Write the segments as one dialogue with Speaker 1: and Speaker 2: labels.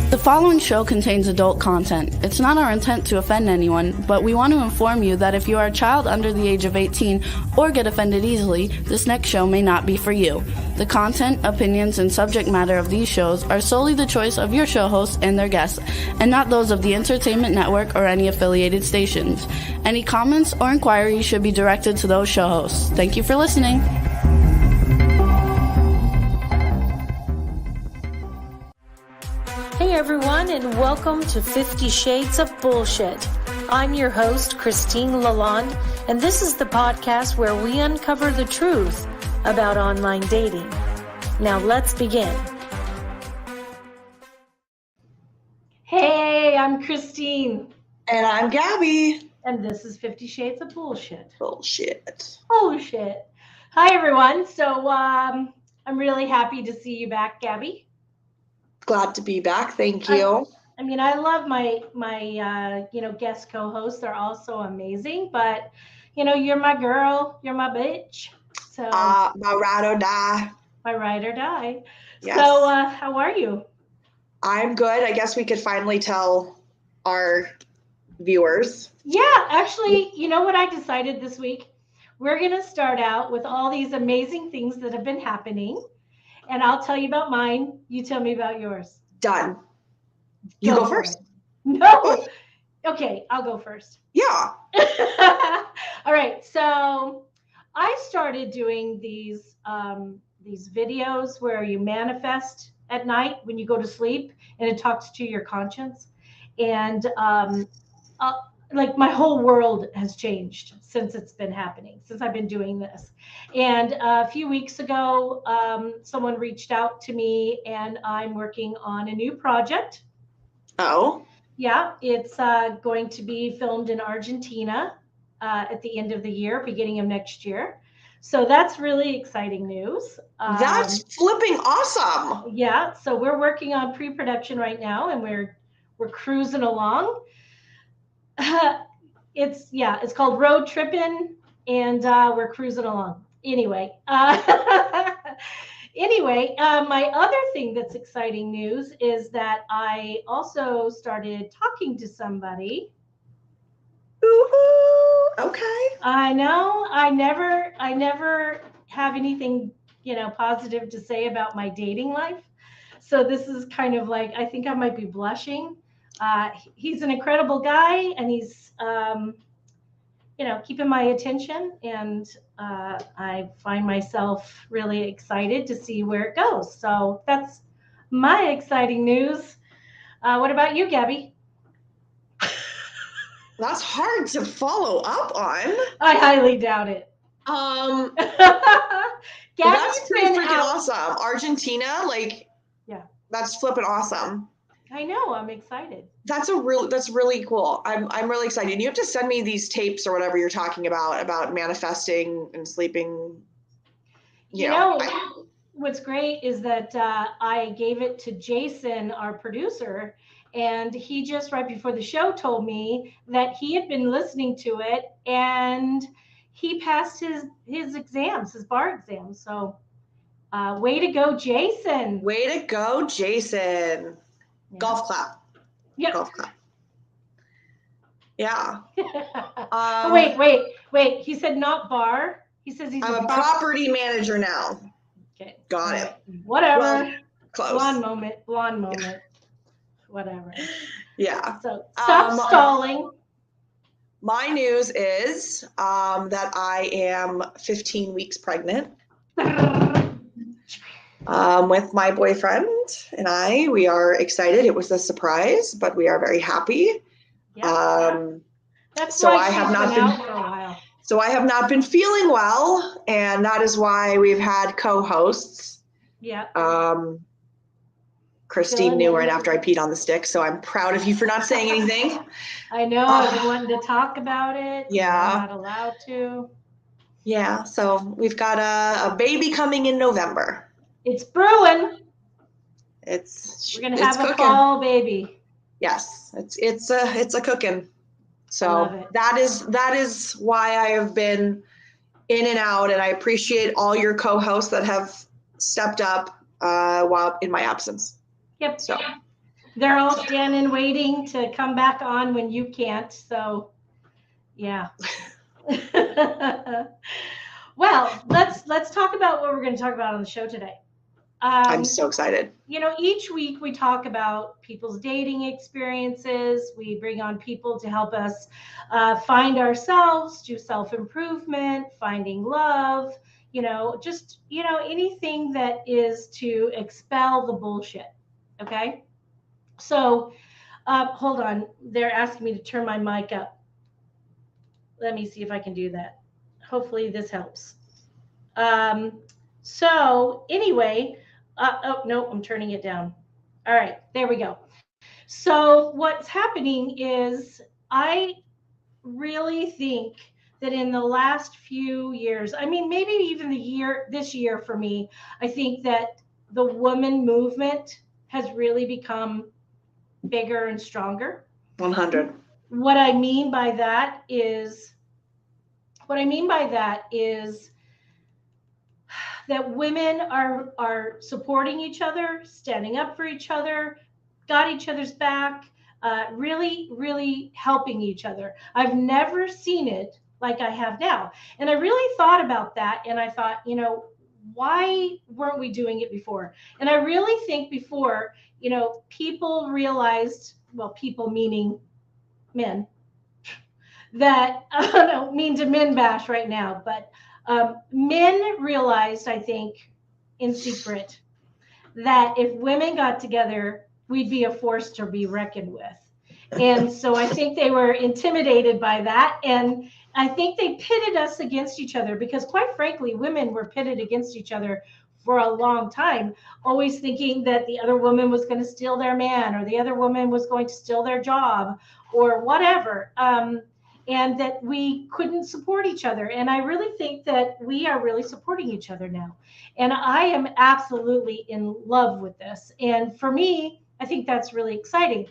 Speaker 1: The following show contains adult content. It's not our intent to offend anyone, but we want to inform you that if you are a child under the age of 18 or get offended easily, this next show may not be for you. The content, opinions, and subject matter of these shows are solely the choice of your show hosts and their guests, and not those of the Entertainment Network or any affiliated stations. Any comments or inquiries should be directed to those show hosts. Thank you for listening.
Speaker 2: Hey everyone, and welcome to 50 Shades of Bullshit. I'm your host, Christine Lalonde, and this is the podcast where we uncover the truth about online dating. Now let's begin. Hey, I'm Christine.
Speaker 3: And I'm Gabby.
Speaker 2: And this is 50 Shades of Bullshit.
Speaker 3: Bullshit.
Speaker 2: Hi everyone. So I'm really happy to see you back, Gabby.
Speaker 3: Glad to be back. Thank you.
Speaker 2: I love my guest co-hosts. They're all so amazing. But, you're my girl. You're my bitch. So
Speaker 3: my ride or die.
Speaker 2: My ride or die.
Speaker 3: Yes.
Speaker 2: So how are you?
Speaker 3: I'm good. I guess we could finally tell our viewers.
Speaker 2: Yeah, actually, you know what I decided this week? We're going to start out with all these amazing things that have been happening. And I'll tell you about mine. You tell me about yours.
Speaker 3: Done. You go first.
Speaker 2: No. Okay, I'll go first.
Speaker 3: Yeah.
Speaker 2: All right. So I started doing these videos where you manifest at night when you go to sleep, and it talks to your conscience. And like my whole world has changed since it's been happening, since I've been doing this. And a few weeks ago, someone reached out to me, and I'm working on a new project.
Speaker 3: Oh.
Speaker 2: Yeah, it's going to be filmed in Argentina at the end of the year, beginning of next year. So that's really exciting news.
Speaker 3: That's flipping awesome.
Speaker 2: Yeah, so we're working on pre-production right now, and we're cruising along. It's called Road Trippin', and we're cruising along. Anyway, my other thing that's exciting news is that I also started talking to somebody.
Speaker 3: Ooh, okay.
Speaker 2: I know. I never have anything, positive to say about my dating life. So this is kind of like, I think I might be blushing. He's an incredible guy, and he's, keeping my attention, and I find myself really excited to see where it goes. So that's my exciting news. What about you, Gabby?
Speaker 3: That's hard to follow up on.
Speaker 2: I highly doubt it.
Speaker 3: That's pretty freaking awesome. Argentina,
Speaker 2: yeah,
Speaker 3: that's flipping awesome.
Speaker 2: I know. I'm excited.
Speaker 3: That's really cool. I'm really excited. You have to send me these tapes or whatever you're talking about manifesting and sleeping.
Speaker 2: What's great is that I gave it to Jason, our producer, and he just right before the show told me that he had been listening to it and he passed his exams, his bar exams. So way to go, Jason.
Speaker 3: Way to go, Jason. Yeah. Golf clap.
Speaker 2: Yep.
Speaker 3: Golf clap. Yeah.
Speaker 2: Wait. He said not bar. He says he's
Speaker 3: I'm a property manager now.
Speaker 2: Okay.
Speaker 3: Got it.
Speaker 2: Whatever.
Speaker 3: Well, close.
Speaker 2: Blonde moment. Whatever.
Speaker 3: Yeah.
Speaker 2: So stop stalling.
Speaker 3: My news is that I am 15 weeks pregnant. With my boyfriend and we are excited. It was a surprise, but we are very happy.
Speaker 2: Yeah. That's
Speaker 3: so
Speaker 2: why
Speaker 3: I have not
Speaker 2: been out for a while.
Speaker 3: So I have not been feeling well, and that is why we've had co-hosts.
Speaker 2: Yeah.
Speaker 3: Christine knew right after I peed on the stick, so I'm proud of you for not saying anything.
Speaker 2: I know. I've been wanting to talk about it.
Speaker 3: Yeah.
Speaker 2: I'm not allowed to.
Speaker 3: Yeah. So we've got a baby coming in November.
Speaker 2: It's brewing.
Speaker 3: We're
Speaker 2: gonna have a fall baby.
Speaker 3: Yes, it's a cooking. So that is why I have been in and out, and I appreciate all your co-hosts that have stepped up while in my absence.
Speaker 2: Yep.
Speaker 3: So
Speaker 2: They're all standing waiting to come back on when you can't. So, yeah. Well, let's talk about what we're going to talk about on the show today.
Speaker 3: I'm so excited.
Speaker 2: Each week we talk about people's dating experiences. We bring on people to help us find ourselves, do self improvement, finding love. Anything that is to expel the bullshit. Okay. So, hold on. They're asking me to turn my mic up. Let me see if I can do that. Hopefully, this helps. So anyway, oh no, I'm turning it down. All right, there we go. So what's happening is I really think that in the last few years, I mean, maybe even this year for me, I think that the woman movement has really become bigger and stronger.
Speaker 3: 100.
Speaker 2: What I mean by that is, that women are supporting each other, standing up for each other, got each other's back, really, really helping each other. I've never seen it like I have now. And I really thought about that. And I thought, why weren't we doing it before? And I really think before, people realized, well, people meaning men, that I don't mean to men bash right now, but men realized, I think, in secret, that if women got together, we'd be a force to be reckoned with. And so I think they were intimidated by that. And I think they pitted us against each other because, quite frankly, women were pitted against each other for a long time, always thinking that the other woman was going to steal their man or the other woman was going to steal their job or whatever. And that we couldn't support each other. And I really think that we are really supporting each other now. And I am absolutely in love with this. And for me, I think that's really exciting.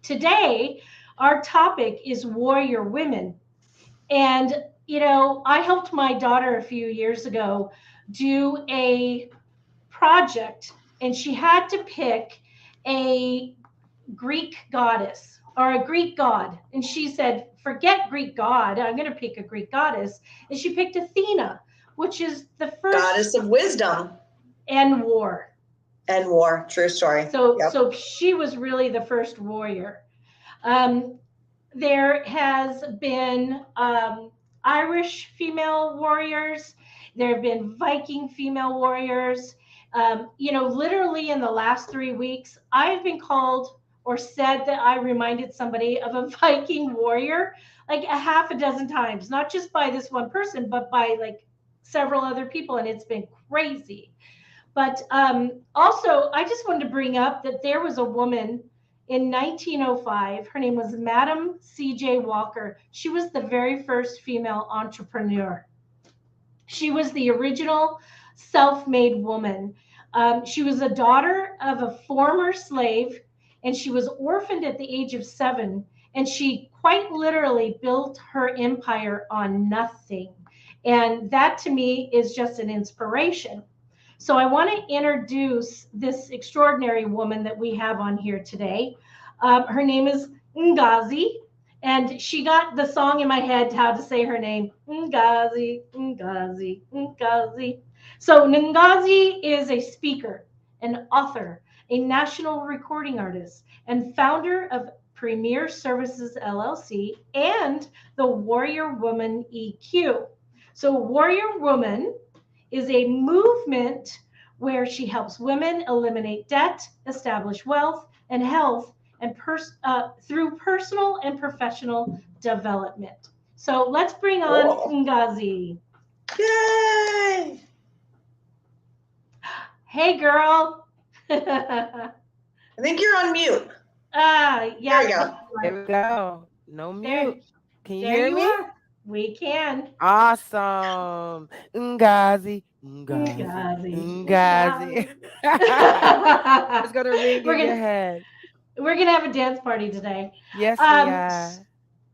Speaker 2: Today, our topic is warrior women. And, I helped my daughter a few years ago do a project, and she had to pick a Greek goddess or a Greek god. And she said, forget Greek god, I'm going to pick a Greek goddess. And she picked Athena, which is the first
Speaker 3: goddess of wisdom
Speaker 2: and war.
Speaker 3: And war, true story.
Speaker 2: So she was really the first warrior. There has been Irish female warriors. There have been Viking female warriors. Literally in the last 3 weeks, I've been called or said that I reminded somebody of a Viking warrior like a half a dozen times, not just by this one person, but by like several other people. And it's been crazy. But also, I just wanted to bring up that there was a woman in 1905. Her name was Madam C.J. Walker. She was the very first female entrepreneur. She was the original self-made woman. She was a daughter of a former slave, and she was orphaned at the age of 7. And she quite literally built her empire on nothing. And that to me is just an inspiration. So I want to introduce this extraordinary woman that we have on here today. Her name is Ngozi, and she got the song in my head how to say her name. Ngozi, Ngozi, Ngozi. So Ngozi is a speaker, an author, a national recording artist, and founder of Premier Services LLC and the Warrior Woman EQ. So Warrior Woman is a movement where she helps women eliminate debt, establish wealth and health, and through personal and professional development. So let's bring on Ngozi.
Speaker 3: Yay!
Speaker 2: Hey, girl.
Speaker 3: I think you're on mute.
Speaker 2: Yeah.
Speaker 3: There we go.
Speaker 4: There we go. No mute. Can you hear me?
Speaker 2: Are. We can.
Speaker 4: Awesome. Ngozi. It's going to ring in your head.
Speaker 2: We're going to have a dance party today.
Speaker 4: Yes, we are.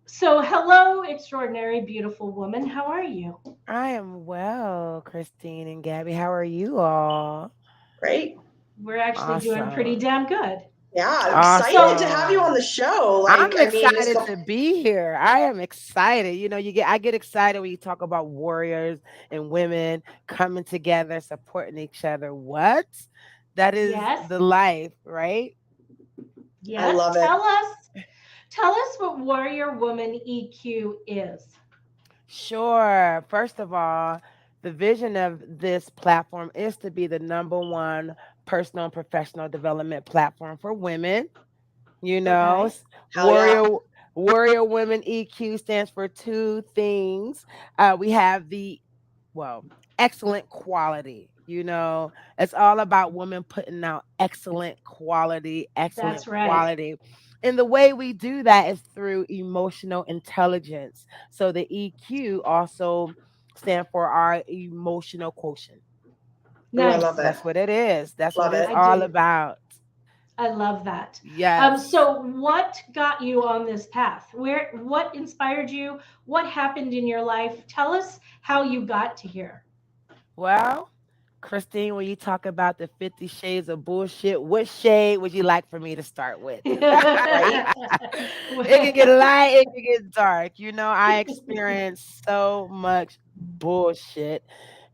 Speaker 2: So, hello, extraordinary, beautiful woman. How are you?
Speaker 4: I am well, Christine and Gabby. How are you all?
Speaker 3: Great.
Speaker 2: We're actually doing pretty damn good.
Speaker 3: Yeah, I'm excited to
Speaker 2: So,
Speaker 3: have you on
Speaker 4: Awesome.
Speaker 3: the show. Like,
Speaker 4: I'm
Speaker 3: I mean, it's
Speaker 4: excited
Speaker 3: the
Speaker 4: to be here. I am excited. I get excited when you talk about warriors and women coming together, supporting each other. What? That is
Speaker 2: yes,
Speaker 4: the life, right?
Speaker 3: I
Speaker 2: yes.
Speaker 3: love it.
Speaker 2: Tell us what Warrior Woman EQ is.
Speaker 4: Sure. First of all, the vision of this platform is to be the number one personal and professional development platform for women. You know,
Speaker 2: Okay.
Speaker 4: s-
Speaker 3: Hell yeah.
Speaker 4: warrior warrior women EQ stands for two things. We have the well, excellent quality. It's all about women putting out excellent
Speaker 2: That's right.
Speaker 4: quality. And the way we do that is through emotional intelligence. So the EQ also stand for our emotional quotient.
Speaker 3: Oh, I love
Speaker 2: Nice.
Speaker 3: it.
Speaker 4: That's what it is. That's what
Speaker 3: Love
Speaker 4: it's
Speaker 3: it.
Speaker 2: I
Speaker 4: all
Speaker 2: do.
Speaker 4: about.
Speaker 2: I love that.
Speaker 4: Yes.
Speaker 2: So what got you on this path? What inspired you? What happened in your life? Tell us how you got to here.
Speaker 4: Well, Christine, when you talk about the 50 shades of bullshit, what shade would you like for me to start with?
Speaker 3: Right?
Speaker 4: It can get light, it can get dark. I experienced so much bullshit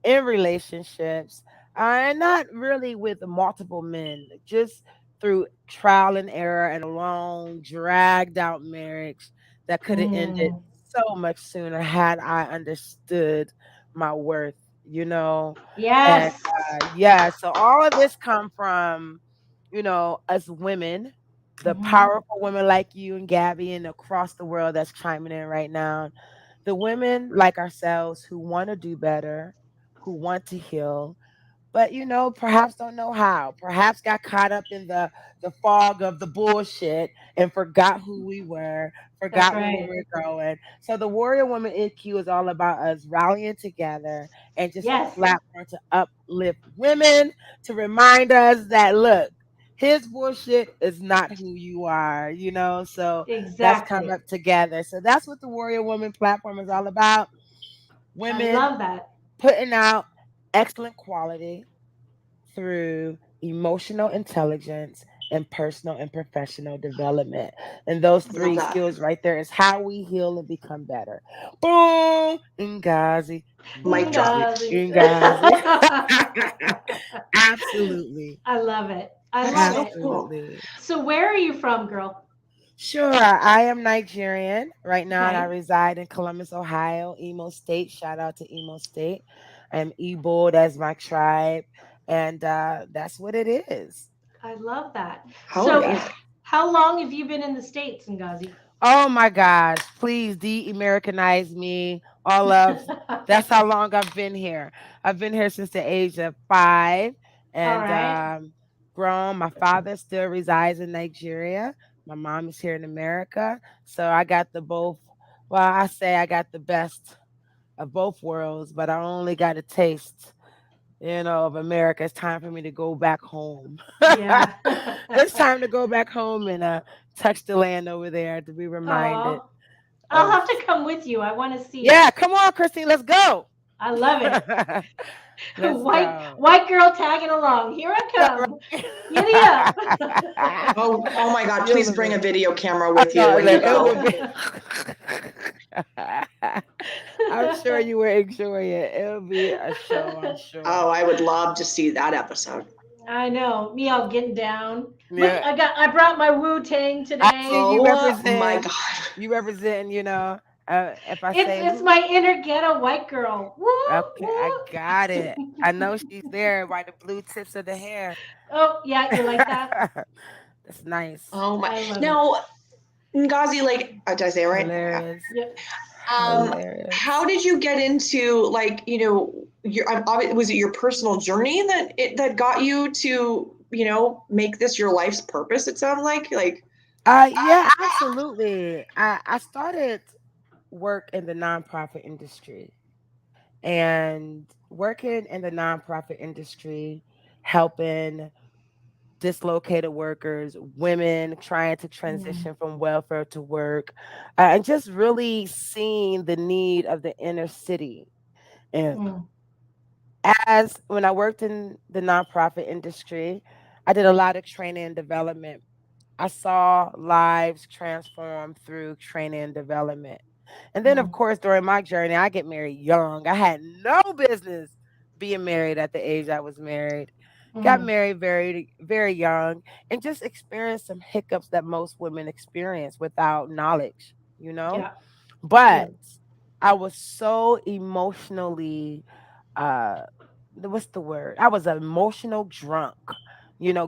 Speaker 4: in relationships, and not really with multiple men, just through trial and error and a long, dragged out marriage that could have ended
Speaker 2: Mm,
Speaker 4: so much sooner had I understood my worth, you know. And
Speaker 2: yes.
Speaker 4: yeah, so all of this come from, us women, the
Speaker 2: Hmm.
Speaker 4: powerful women like you and Gabby and across the world that's chiming in right now, the women like ourselves who want to do better, who want to heal, but perhaps don't know how, perhaps got caught up in the fog of the bullshit and forgot who we were,
Speaker 2: That's
Speaker 4: forgot where we
Speaker 2: right.
Speaker 4: were going. So the warrior woman EQ is all about us rallying together and just a
Speaker 2: Yes.
Speaker 4: platform to uplift women, to remind us that, look, his bullshit is not who you are, so let's come
Speaker 2: Exactly.
Speaker 4: up together. So that's what the warrior woman platform is all about.
Speaker 2: I
Speaker 4: Women
Speaker 2: love that.
Speaker 4: putting out excellent quality through emotional intelligence and personal and professional development. And those
Speaker 3: Love
Speaker 4: three
Speaker 3: that.
Speaker 4: skills right there is how we heal and become better. Boom! Ngazi.
Speaker 3: Mic drop.
Speaker 4: Ngozi.
Speaker 2: Ngozi.
Speaker 4: Ngazi. Absolutely.
Speaker 2: I love it. I
Speaker 3: That's
Speaker 2: love
Speaker 3: so
Speaker 2: it.
Speaker 3: cool.
Speaker 4: Absolutely.
Speaker 2: So where are you from, girl?
Speaker 4: Sure. I am Nigerian right now, and I
Speaker 2: Okay.
Speaker 4: reside in Columbus, Ohio, Imo State. Shout out to Imo State. I'm Igbo, that's my tribe. And that's what it is.
Speaker 2: I love that.
Speaker 3: How
Speaker 2: So
Speaker 4: Yeah.
Speaker 3: amazing.
Speaker 2: how long have you been in the States, Ngazi?
Speaker 4: Oh my gosh, please de-Americanize me. That's how long I've been here. I've been here since the age of 5
Speaker 2: All
Speaker 4: and
Speaker 2: right.
Speaker 4: grown. My father still resides in Nigeria. My mom is here in America. So I got I say I got the best of both worlds, but I only got a taste, of America. It's time for me to go back home.
Speaker 2: Yeah.
Speaker 4: It's time to go back home and touch the land over there to be reminded
Speaker 2: Oh, I'll
Speaker 4: of.
Speaker 2: have to come with you. I want to see
Speaker 4: Yeah,
Speaker 2: it.
Speaker 4: come on, Christine, let's go.
Speaker 2: I love it.
Speaker 4: Let's go.
Speaker 2: White girl tagging along. Here I come. Giddy up.
Speaker 4: Right.
Speaker 3: Oh my God.
Speaker 4: You'll
Speaker 3: Please
Speaker 4: love
Speaker 3: bring a
Speaker 4: it.
Speaker 3: video camera
Speaker 4: I
Speaker 3: with you
Speaker 4: know,
Speaker 3: when you
Speaker 4: like, it
Speaker 3: go.
Speaker 4: would be. I'm sure you will enjoy it. It'll be a show, I'm sure.
Speaker 3: Oh, I would love to see that episode.
Speaker 2: I know. Me all getting down. Look,
Speaker 4: Yeah,
Speaker 2: I brought my Wu Tang
Speaker 4: I see
Speaker 2: today.
Speaker 4: you
Speaker 3: Oh my
Speaker 4: representing.
Speaker 3: God.
Speaker 4: You representing. If I
Speaker 2: It's
Speaker 4: say
Speaker 2: it's
Speaker 4: who,
Speaker 2: my inner ghetto white girl. Woo
Speaker 4: okay, I got
Speaker 2: woo.
Speaker 4: it. I know she's there by the blue tips of the hair.
Speaker 2: Oh yeah, you like that?
Speaker 4: That's nice.
Speaker 3: Oh my.
Speaker 2: I love it.
Speaker 3: Now, Ngazi, like, did I say it right? Yeah.
Speaker 4: Hilarious.
Speaker 2: Yep.
Speaker 3: How
Speaker 4: Hilarious.
Speaker 3: did you get into, like, was it your personal journey that got you to, make this your life's purpose? It sounded like.
Speaker 4: Yeah, absolutely. I started work in the nonprofit industry, and working in the nonprofit industry, helping dislocated workers, women trying to
Speaker 2: Mm,
Speaker 4: transition from welfare to work, and just really seeing the need of the inner city. And
Speaker 2: mm,
Speaker 4: as when I worked in the nonprofit industry, I did a lot of training and development. I saw lives transform through training and development. And then, of
Speaker 2: Mm,
Speaker 4: course, during my journey, I get married young. I had no business being married at the age I was married. Got
Speaker 2: mm,
Speaker 4: married very, very young and just experienced some hiccups that most women experience without knowledge, you know?
Speaker 2: yeah. Yeah.
Speaker 4: But I was so emotionally uh what's the word? I was an emotional drunk,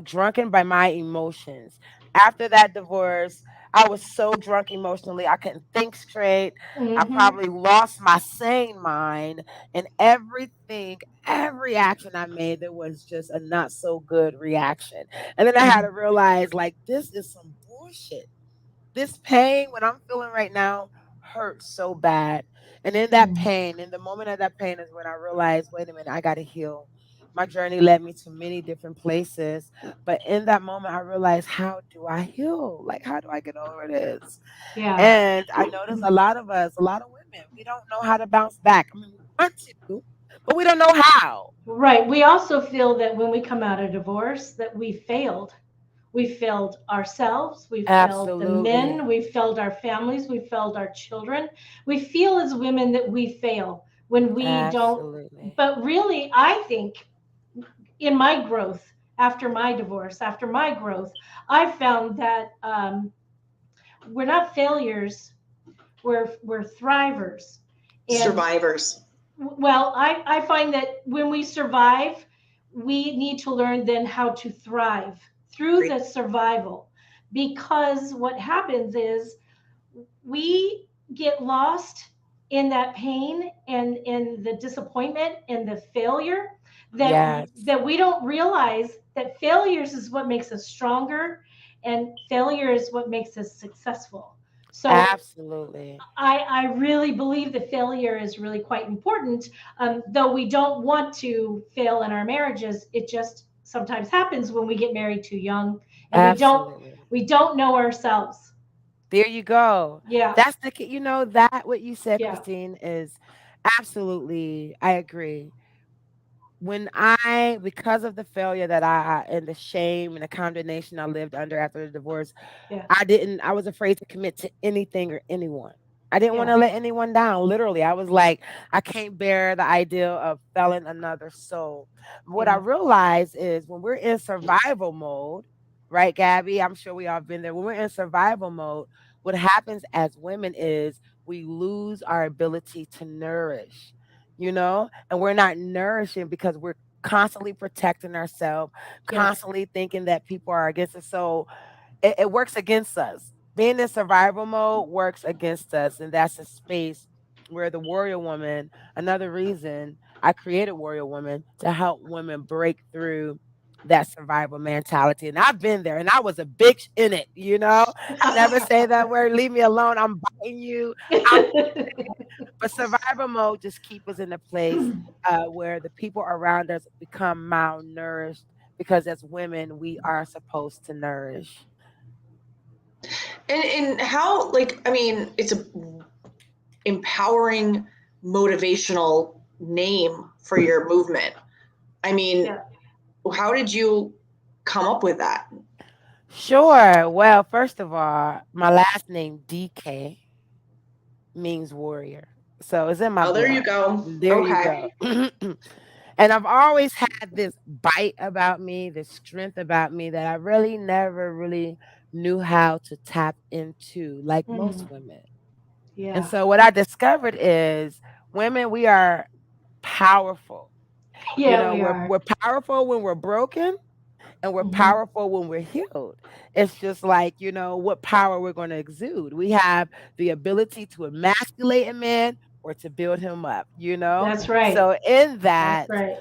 Speaker 4: drunken by my emotions. After that divorce, I was so drunk emotionally, I couldn't think straight. I
Speaker 2: Mm-hmm.
Speaker 4: probably lost my sane mind, and every action I made, there was just a not so good reaction. And then I had
Speaker 2: Mm-hmm.
Speaker 4: to realize, like, this is some bullshit. This pain, what I'm feeling right now, hurts so bad. And in that pain, in the moment of that pain, is when I realized, wait a minute, I got to heal. My journey led me to many different places. But in that moment, I realized, how do I heal? Like, how do I get over this?
Speaker 2: Yeah.
Speaker 4: And I noticed a lot of us, a lot of women, we don't know how to bounce back. I mean, we want to, but we don't know how.
Speaker 2: Right. We also feel that when we come out of divorce, that we failed. We failed ourselves. We failed the
Speaker 4: Absolutely.
Speaker 2: men. We failed our families. We failed our children. We feel as women that we fail when we don't.
Speaker 4: Absolutely.
Speaker 2: But really, I think in my growth after my divorce, after my growth, I found that we're not failures. We're thrivers. And
Speaker 3: Survivors.
Speaker 2: well, I find that when we survive, we need to learn then how to thrive through
Speaker 3: Agreed.
Speaker 2: the survival. Because what happens is we get lost in that pain and in the disappointment and the failure
Speaker 4: Yes.
Speaker 2: that we don't realize that failures is what makes us stronger and failure is what makes us successful. So
Speaker 4: Absolutely.
Speaker 2: I really believe that failure is really quite important. Though we don't want to fail in our marriages, it just sometimes happens when we get married too young and
Speaker 4: Absolutely.
Speaker 2: we don't know ourselves.
Speaker 4: There you go.
Speaker 2: Yeah,
Speaker 4: That's that what you said,
Speaker 2: yeah,
Speaker 4: Christine, is absolutely, I agree. Because of the failure that and the shame and the condemnation I lived under after the divorce,
Speaker 2: yeah,
Speaker 4: I was afraid to commit to anything or anyone. I didn't want
Speaker 2: yeah,
Speaker 4: to let anyone down. Literally, I was like, I can't bear the idea of felling another soul. What I
Speaker 2: yeah,
Speaker 4: realized is when we're in survival mode, right, Gabby? I'm sure we all been there. When we're in survival mode, what happens as women is we lose our ability to nourish, and we're not nourishing because we're constantly protecting ourselves,
Speaker 2: yep,
Speaker 4: constantly thinking that people are against us. So it works against us. Being in survival mode works against us. And that's a space where the warrior woman, another reason I created Warrior Woman to help women break through that survival mentality. And I've been there and I was a bitch in it, I never say that word, leave me alone. I'm biting you. I'm but survival mode just keep us in a place where the people around us become malnourished because as women we are supposed to nourish.
Speaker 3: And how, like, I mean, it's a empowering, motivational name for your movement. I mean,
Speaker 2: yeah,
Speaker 3: how did you come up with that?
Speaker 4: Sure. Well, first of all, my last name DK means warrior. So it's in my
Speaker 3: Oh, there you
Speaker 4: blood.
Speaker 3: go.
Speaker 4: There you
Speaker 3: Okay.
Speaker 4: go. And I've always had this bite about me, this strength about me that I really never really knew how to tap into like most
Speaker 2: mm,
Speaker 4: women. And
Speaker 2: yeah,
Speaker 4: so what I discovered is women, we are powerful.
Speaker 2: yeah, we
Speaker 4: We're
Speaker 2: are.
Speaker 4: we're powerful when we're broken and we're
Speaker 2: Hmm.
Speaker 4: powerful when we're healed. It's just like, what power we're going to exude. We have the ability to emasculate a man or to build him up,
Speaker 2: That's right.
Speaker 4: So in
Speaker 2: That's
Speaker 4: that,
Speaker 2: right.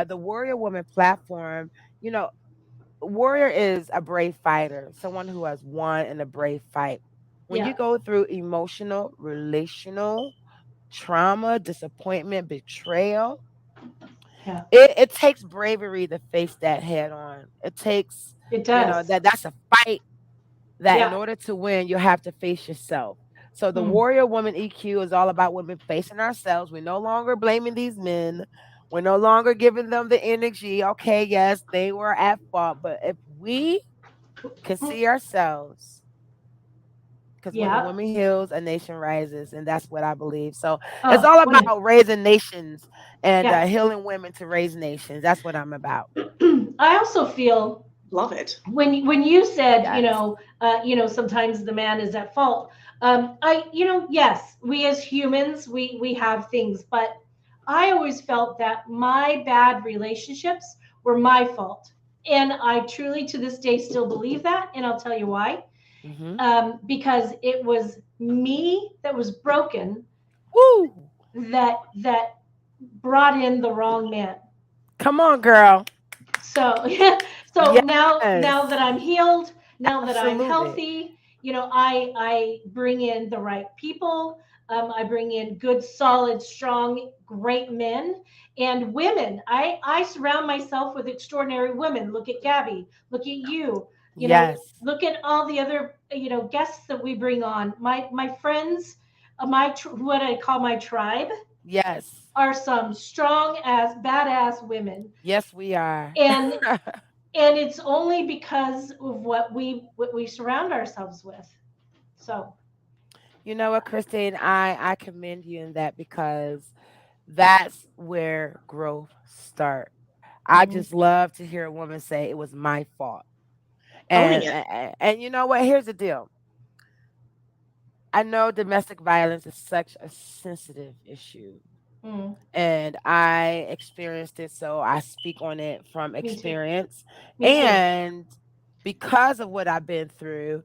Speaker 4: the Warrior Woman platform, you know, warrior is a brave fighter, someone who has won in a brave fight. When you
Speaker 2: Yeah,
Speaker 4: go through emotional, relational trauma, disappointment, betrayal,
Speaker 2: yeah,
Speaker 4: it takes bravery to face that head on. It takes,
Speaker 2: it does.
Speaker 4: that's a fight that in
Speaker 2: Yeah.
Speaker 4: order to win, you have to face yourself. So the
Speaker 2: Mm,
Speaker 4: warrior woman EQ is all about women facing ourselves. We're no longer blaming these men. We're no longer giving them the energy. Okay, yes, they were at fault, but if we can see ourselves. Because when a
Speaker 2: Yeah.
Speaker 4: woman heals, a nation rises, and that's what I believe. So it's
Speaker 2: Oh,
Speaker 4: all
Speaker 2: what a,
Speaker 4: about raising nations and
Speaker 2: yes.
Speaker 4: healing women to raise nations. That's what I'm about.
Speaker 2: I also feel
Speaker 3: Love it.
Speaker 2: when you said,
Speaker 4: Yes.
Speaker 2: sometimes the man is at fault. Yes, we as humans, we have things, but I always felt that my bad relationships were my fault, and I truly to this day still believe that, and I'll tell you why.
Speaker 4: Mm-hmm.
Speaker 2: Because it was me that was broken,
Speaker 4: Woo!
Speaker 2: that brought in the wrong man.
Speaker 4: Come on, girl.
Speaker 2: So so now
Speaker 4: Yes.
Speaker 2: that I'm healed, now that I'm
Speaker 4: Absolutely.
Speaker 2: healthy, I bring in the right people. I bring in good, solid, strong, great men and women. I surround myself with extraordinary women. Look at Gabby. Look at you.
Speaker 4: Yes.
Speaker 2: Look at all the other guests that we bring on. My friends, what I call my tribe,
Speaker 4: Yes.
Speaker 2: are some strong as badass women,
Speaker 4: Yes, we are.
Speaker 2: and it's only because of what we surround ourselves with. So
Speaker 4: You know what, Christine? I commend you in that because that's where growth starts. I
Speaker 2: mhm,
Speaker 4: just love to hear a woman say it was my fault.
Speaker 3: Owning
Speaker 4: And
Speaker 3: it.
Speaker 4: and you know what? Here's the deal. I know domestic violence is such a sensitive issue,
Speaker 2: mm,
Speaker 4: and I experienced it, so I speak on it from
Speaker 2: me too.
Speaker 4: experience.
Speaker 2: Me too.
Speaker 4: And because of what I've been through,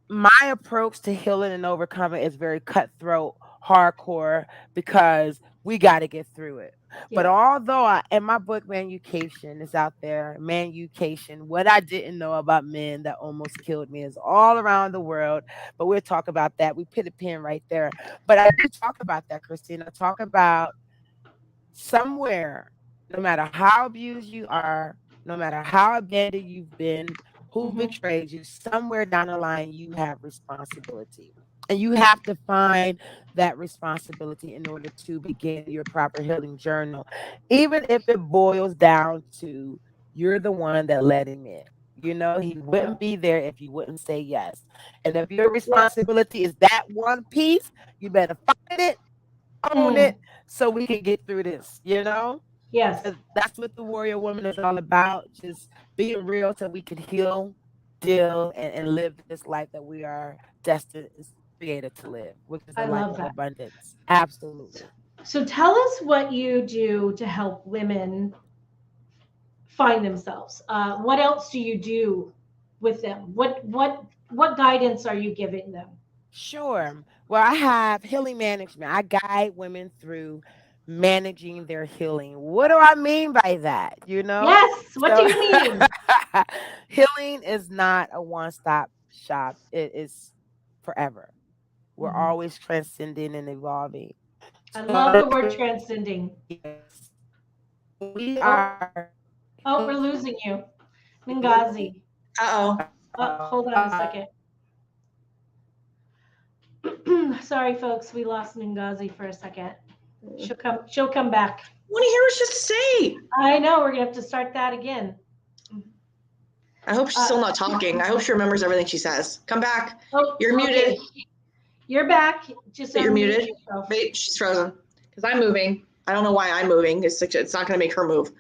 Speaker 4: my approach to healing and overcoming is very cutthroat, hardcore, because we got to get through it. But
Speaker 2: Yeah.
Speaker 4: although in my book, Manucation is out there, Manucation, what I didn't know about men that almost killed me is all around the world. But we'll talk about that. We put a pin right there. But I do talk about that, Christina. Talk about somewhere, no matter how abused you are, no matter how abandoned you've been, who
Speaker 2: Hmm.
Speaker 4: betrayed you, somewhere down the line, you have responsibility. And you have to find that responsibility in order to begin your proper healing journal, even if it boils down to you're the one that let him in. You know, he
Speaker 2: Yeah.
Speaker 4: wouldn't be there if you wouldn't say yes. And if your
Speaker 2: Yes.
Speaker 4: responsibility is that one piece, you better find it, own
Speaker 2: Mm,
Speaker 4: it, so we can get through this, you know?
Speaker 2: yes.
Speaker 4: Because that's what the warrior woman is all about. Just being real so we can heal, deal, and live this life that we are destined, is created to live, which is a
Speaker 2: I
Speaker 4: life
Speaker 2: love
Speaker 4: of
Speaker 2: that.
Speaker 4: abundance. Absolutely.
Speaker 2: So tell us what you do to help women find themselves. What else do you do with them? What guidance are you giving them?
Speaker 4: Sure. Well, I have healing management. I guide women through managing their healing. What do I mean by that? You know?
Speaker 2: Yes. What do
Speaker 4: So
Speaker 2: you mean?
Speaker 4: healing is not a one-stop shop. It is forever. We're
Speaker 2: Mhm.
Speaker 4: always transcending and evolving.
Speaker 2: I
Speaker 4: So
Speaker 2: love the word transcending.
Speaker 4: yes, when we
Speaker 2: Oh,
Speaker 4: are
Speaker 2: oh, we're
Speaker 4: healing,
Speaker 2: losing you,
Speaker 4: Ngozi.
Speaker 2: Ngazi.
Speaker 3: Uh-oh.
Speaker 2: Oh, hold on a second. Sorry, folks, we lost Ngazi for a second.
Speaker 3: I
Speaker 2: She'll come back.
Speaker 3: want to hear what she has to say.
Speaker 2: I know we're gonna have to start that again.
Speaker 3: I hope she's
Speaker 2: Uh,
Speaker 3: still not talking. I hope she remembers everything she says. Come back.
Speaker 2: oh,
Speaker 3: You're
Speaker 2: okay.
Speaker 3: muted.
Speaker 2: You're back. Just
Speaker 3: But you're
Speaker 2: unmute
Speaker 3: muted.
Speaker 2: yourself.
Speaker 3: Wait, she's frozen. Because I'm moving. I don't know why I'm moving. It's not going to make her move.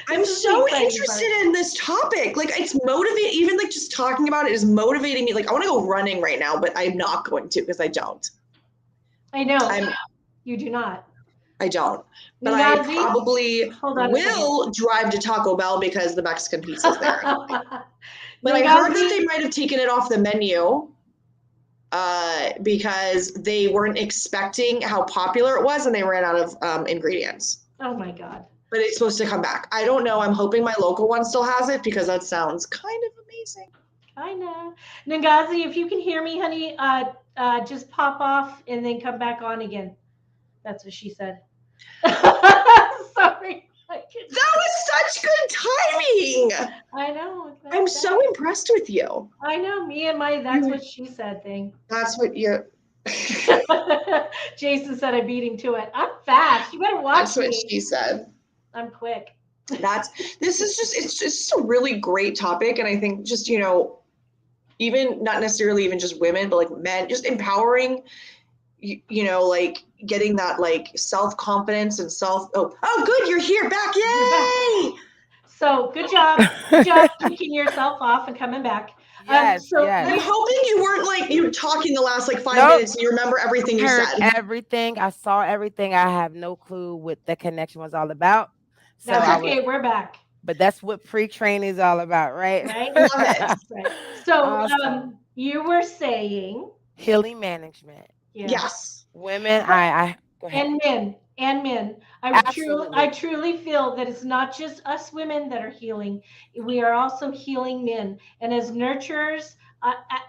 Speaker 3: I'm
Speaker 2: This is the
Speaker 3: so
Speaker 2: exciting
Speaker 3: interested
Speaker 2: part.
Speaker 3: in this topic. Like, it's motivating. Even like just talking about it is motivating me. Like, I want to go running right now, but I'm not going to because I don't.
Speaker 2: I know
Speaker 3: I'm
Speaker 2: you do not.
Speaker 3: I don't. But I
Speaker 2: Ngazi,
Speaker 3: probably
Speaker 2: hold on a second.
Speaker 3: will drive to Taco Bell because the Mexican pizza's there anyway. But I heard that
Speaker 2: Ngazi,
Speaker 3: they might have taken it off the menu because they weren't expecting how popular it was and they ran out of ingredients.
Speaker 2: oh my God.
Speaker 3: But it's supposed to come back. I don't know. I'm hoping my local one still has it because that sounds kind of amazing.
Speaker 2: I know. Ngazi, if you can hear me, honey, just pop off and then come back on again. That's what she said. Sorry.
Speaker 3: That was such good timing.
Speaker 2: I know.
Speaker 3: I'm so impressed with you.
Speaker 2: I know. Me and my that's what she said thing.
Speaker 3: That's what you.
Speaker 2: Jason said I beat him to it. I'm fast. You better watch
Speaker 3: That's what
Speaker 2: me.
Speaker 3: she said.
Speaker 2: I'm quick.
Speaker 3: That's this is just it's just a really great topic, and I think just even not necessarily even just women, but like men, just empowering like getting that like self-confidence and oh good, you're here back,
Speaker 2: You're back.
Speaker 3: yay.
Speaker 2: So good job. Good job kicking yourself off and coming back.
Speaker 4: Yes,
Speaker 2: So
Speaker 3: I'm
Speaker 4: yes.
Speaker 2: you,
Speaker 3: hoping you weren't like you talking the last like 5 minutes
Speaker 4: Nope.
Speaker 3: and you remember everything you
Speaker 4: Heard
Speaker 3: said.
Speaker 4: everything. I saw everything. I have no clue what the connection was all about. So
Speaker 2: that's
Speaker 4: I
Speaker 3: Okay,
Speaker 4: was,
Speaker 2: okay. We're back.
Speaker 4: but that's what pre-training is all about, right?
Speaker 2: Right.
Speaker 3: love it.
Speaker 2: Right. So
Speaker 4: Awesome.
Speaker 2: you were saying,
Speaker 4: Healing management.
Speaker 2: yeah.
Speaker 3: Yes.
Speaker 4: Women, I go ahead.
Speaker 2: And men, I
Speaker 4: Absolutely.
Speaker 2: truly feel that it's not just us women that are healing. We are also healing men. And as nurturers,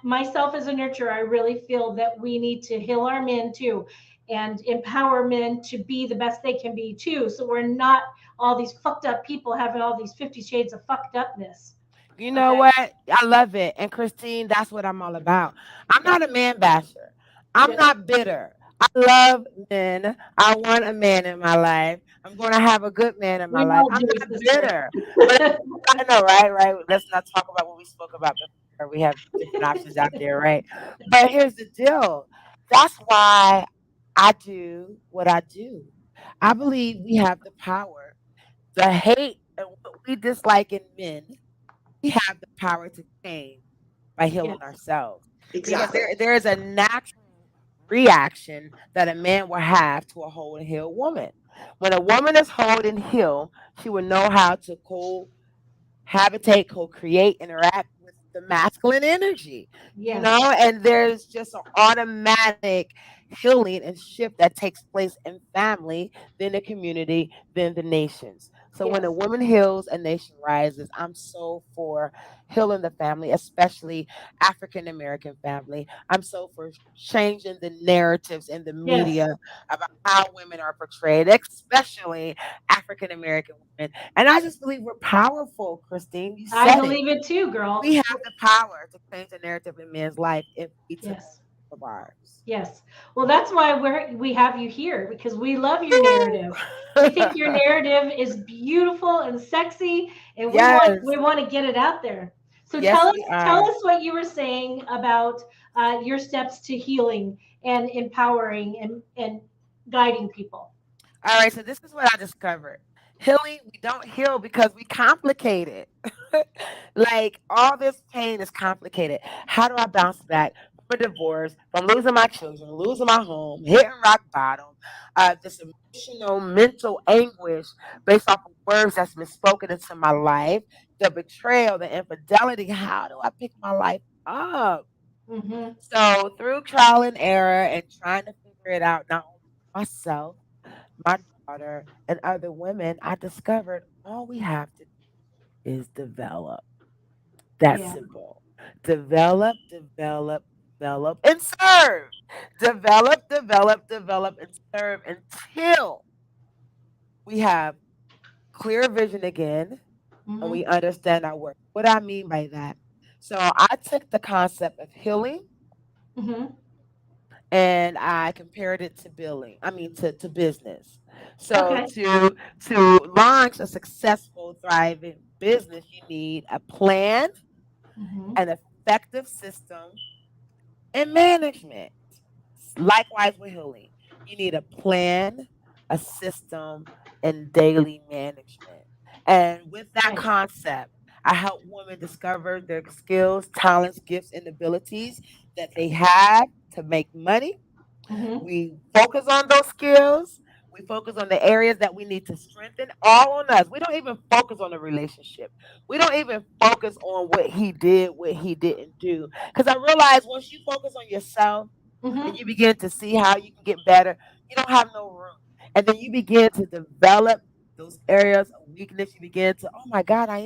Speaker 2: myself as a nurturer, I really feel that we need to heal our men too, and empower men to be the best they can be too. So we're not all these fucked up people having all these 50 shades of fucked upness.
Speaker 4: You know
Speaker 2: Okay.
Speaker 4: what? I love it. And Christine, that's what I'm all about. I'm
Speaker 2: Yeah.
Speaker 4: not a man basher. I'm
Speaker 2: Yeah.
Speaker 4: not bitter. I love men. I want a man in my life. I'm going to have a good man in my
Speaker 2: We
Speaker 4: life.
Speaker 2: all
Speaker 4: I'm
Speaker 2: do,
Speaker 4: not
Speaker 2: sister.
Speaker 4: bitter. But I know, right? Right. Let's not talk about what we spoke about before. We have different options out there, right? But here's the deal. That's why I do what I do. I believe we have the power. The hate and what we dislike in men, we have the power to change by healing
Speaker 2: Yes.
Speaker 4: ourselves. Because
Speaker 2: Yes.
Speaker 3: Exactly.
Speaker 4: there is a natural reaction that a man will have to a whole and healed woman. When a woman is whole and healed, she will know how to habitate, co-create, interact with the masculine energy,
Speaker 2: Yes.
Speaker 4: and there's just an automatic healing and shift that takes place in family, then the community, then the nations. So when a
Speaker 2: Yes.
Speaker 4: woman heals, a nation rises. I'm so for healing the family, especially African American family. I'm so for changing the narratives in the
Speaker 2: Yes.
Speaker 4: media about how women are portrayed, especially African American women. And I just believe we're powerful, Christine. You
Speaker 2: I
Speaker 4: said it.
Speaker 2: believe it too, girl.
Speaker 4: We have the power to change the narrative in men's life if we took
Speaker 2: Yes.
Speaker 4: of ours.
Speaker 2: Yes. Well, that's why we have you here, because we love your
Speaker 4: Woo!
Speaker 2: narrative. We think your narrative is beautiful and sexy, and we
Speaker 4: Yes.
Speaker 2: want to get it out there. So
Speaker 4: Yes, we
Speaker 2: tell
Speaker 4: are.
Speaker 2: us what you were saying about your steps to healing and empowering and guiding people.
Speaker 4: All right, so this is what I discovered. Healing, we don't heal because we complicate it. Like all this pain is complicated. How do I bounce back from a divorce, from losing my children, losing my home, hitting rock bottom, this emotional, mental anguish based off of words that's been spoken into my life, the betrayal, the infidelity. How do I pick my life up?
Speaker 2: Mm-hmm.
Speaker 4: So through trial and error and trying to figure it out, not only for myself, my daughter, and other women, I discovered all we have to do is develop. That's
Speaker 2: Yeah.
Speaker 4: simple. Develop, develop, develop, and serve. Develop, develop, develop, and serve until we have clear vision again and
Speaker 2: Mm-hmm.
Speaker 4: we understand our work. What I mean by that. So I took the concept of healing
Speaker 2: Mm-hmm.
Speaker 4: and I compared it to billing. I mean to business. So
Speaker 2: Okay.
Speaker 4: to launch a successful, thriving business, you need a plan,
Speaker 2: Mm-hmm.
Speaker 4: an effective system, and management. Likewise with healing. You need a plan, a system, and daily management. And with that
Speaker 2: Right.
Speaker 4: concept, I help women discover their skills, talents, gifts, and abilities that they have to make money.
Speaker 2: Mm-hmm.
Speaker 4: We focus on those skills. We focus on the areas that we need to strengthen, all on us. We don't even focus on the relationship. We don't even focus on what he did, what he didn't do. Because I realize once you focus on yourself and
Speaker 2: Mm-hmm.
Speaker 4: you begin to see how you can get better, you don't have no room. And then you begin to develop those areas of weakness. You begin to, oh my God, I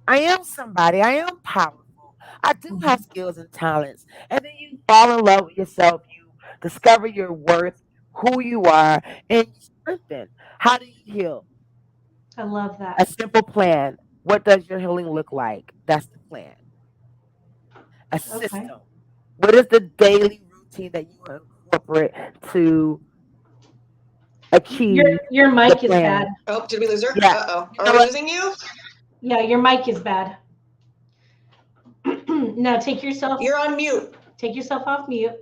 Speaker 4: am somebody. I am powerful. I do have
Speaker 2: Mm-hmm.
Speaker 4: skills and talents. And then you fall in love with yourself. You discover your worth, who you are, and you strengthen. How do you heal?
Speaker 2: I love
Speaker 4: A
Speaker 2: that.
Speaker 4: simple plan. What does your healing look like? That's the plan. A
Speaker 2: Okay.
Speaker 4: system. What is the daily routine that you incorporate to achieve
Speaker 2: Your
Speaker 4: the
Speaker 2: mic is bad.
Speaker 4: plan.
Speaker 3: Oh, did we lose her?
Speaker 4: Yeah.
Speaker 3: Uh-oh.
Speaker 4: You
Speaker 3: Are
Speaker 4: know
Speaker 3: we
Speaker 4: what?
Speaker 3: losing you?
Speaker 2: Yeah, your mic is bad. Now
Speaker 3: You're on mute.
Speaker 2: take yourself off mute.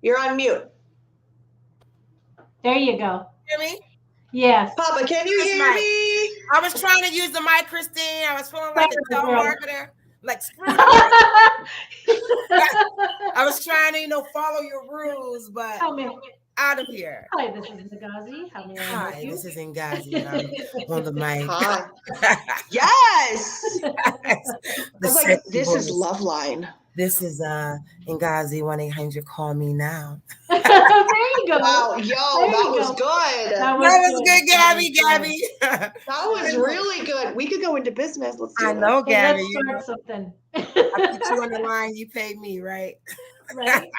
Speaker 3: You're on mute.
Speaker 2: There you go.
Speaker 4: Hear me?
Speaker 2: Yes.
Speaker 3: Papa, can you
Speaker 4: This
Speaker 3: hear
Speaker 4: mic.
Speaker 3: me?
Speaker 4: I was trying to use the mic, Christine. I was feeling like a
Speaker 2: Sorry, girl.
Speaker 4: telemarketer. Like, screw the mic. I was trying to, follow your rules, but
Speaker 2: How may,
Speaker 4: out of here.
Speaker 2: Hi, this is Ngozi. How may I help
Speaker 4: Hi,
Speaker 2: you?
Speaker 4: this is Ngozi, and I'm on the mic.
Speaker 3: Hi. Yes. I
Speaker 4: The
Speaker 3: was like,
Speaker 4: sexy
Speaker 3: this is
Speaker 4: voice.
Speaker 3: Loveline.
Speaker 4: This is Ngozi 1-800 call me now.
Speaker 2: There you go.
Speaker 3: Wow, yo,
Speaker 2: There
Speaker 3: that
Speaker 2: you
Speaker 3: was
Speaker 2: go.
Speaker 3: good.
Speaker 2: That
Speaker 4: That was good,
Speaker 2: That
Speaker 4: Gabby.
Speaker 2: was good.
Speaker 4: Gabby.
Speaker 3: That was really good. We could go into business. Let's do
Speaker 4: I
Speaker 3: it.
Speaker 4: know,
Speaker 2: Well,
Speaker 4: Gabby.
Speaker 2: let's start something.
Speaker 4: I put you on the line. You paid me, right?
Speaker 2: Right?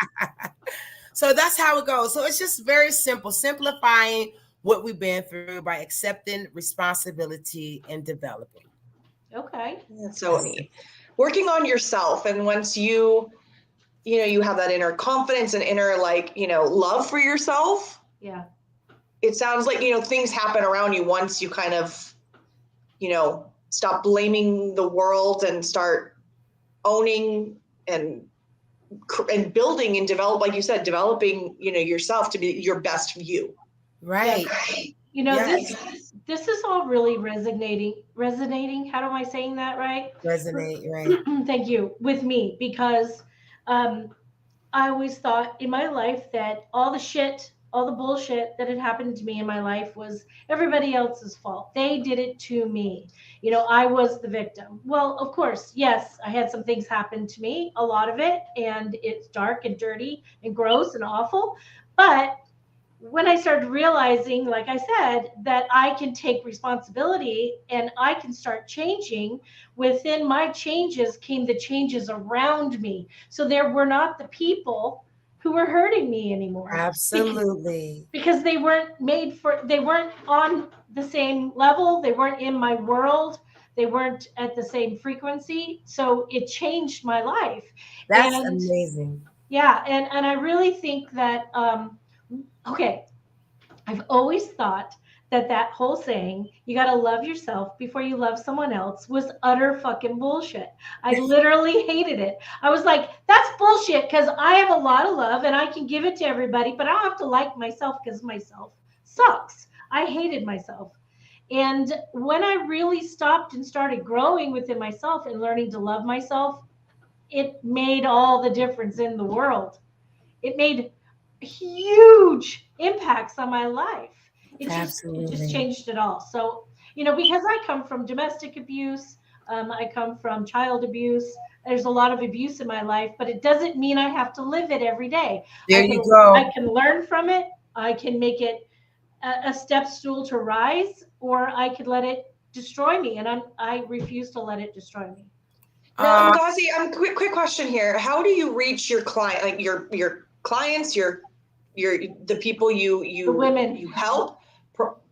Speaker 4: So that's how it goes. So it's just very simple, simplifying what we've been through by accepting responsibility and developing.
Speaker 2: Okay.
Speaker 3: That's so neat. Working on yourself, and once you have that inner confidence and inner love for yourself,
Speaker 2: Yeah.
Speaker 3: it sounds like things happen around you once you kind of stop blaming the world and start owning and building and like you said, developing yourself to be your best you.
Speaker 4: Right.
Speaker 2: Yes. This is all really resonating. How am I saying that right?
Speaker 4: Resonate, right.
Speaker 2: Thank you, with me, because um, I always thought in my life that all the bullshit that had happened to me in my life was everybody else's fault. They did it to me. I was the victim. Well, of course, yes, I had some things happen to me, a lot of it, and it's dark and dirty and gross and awful. But when I started realizing, like I said, that I can take responsibility and I can start changing, within my changes came the changes around me. So there were not the people who were hurting me anymore.
Speaker 4: Absolutely.
Speaker 2: Because they weren't they weren't on the same level, they weren't in my world, they weren't at the same frequency. So it changed my life.
Speaker 4: That's
Speaker 2: And
Speaker 4: amazing.
Speaker 2: yeah, and I really think that okay, I've always thought that whole saying, you got to love yourself before you love someone else, was utter fucking bullshit. I literally hated it. I was like, that's bullshit, because I have a lot of love and I can give it to everybody, but I don't have to like myself because myself sucks. I hated myself. And when I really stopped and started growing within myself and learning to love myself, it made all the difference in the world. It made huge impacts on my life. It just
Speaker 4: Absolutely.
Speaker 2: changed it all. So, because I come from domestic abuse, I come from child abuse. There's a lot of abuse in my life, but it doesn't mean I have to live it every day.
Speaker 4: There
Speaker 2: I
Speaker 4: you
Speaker 2: can
Speaker 4: go.
Speaker 2: I can learn from it. I can make it a step stool to rise, or I could let it destroy me, and I refuse to let it destroy me.
Speaker 3: Now, Ngozi, quick question here. How do you reach your client, like your clients, the people
Speaker 2: The women.
Speaker 3: you help?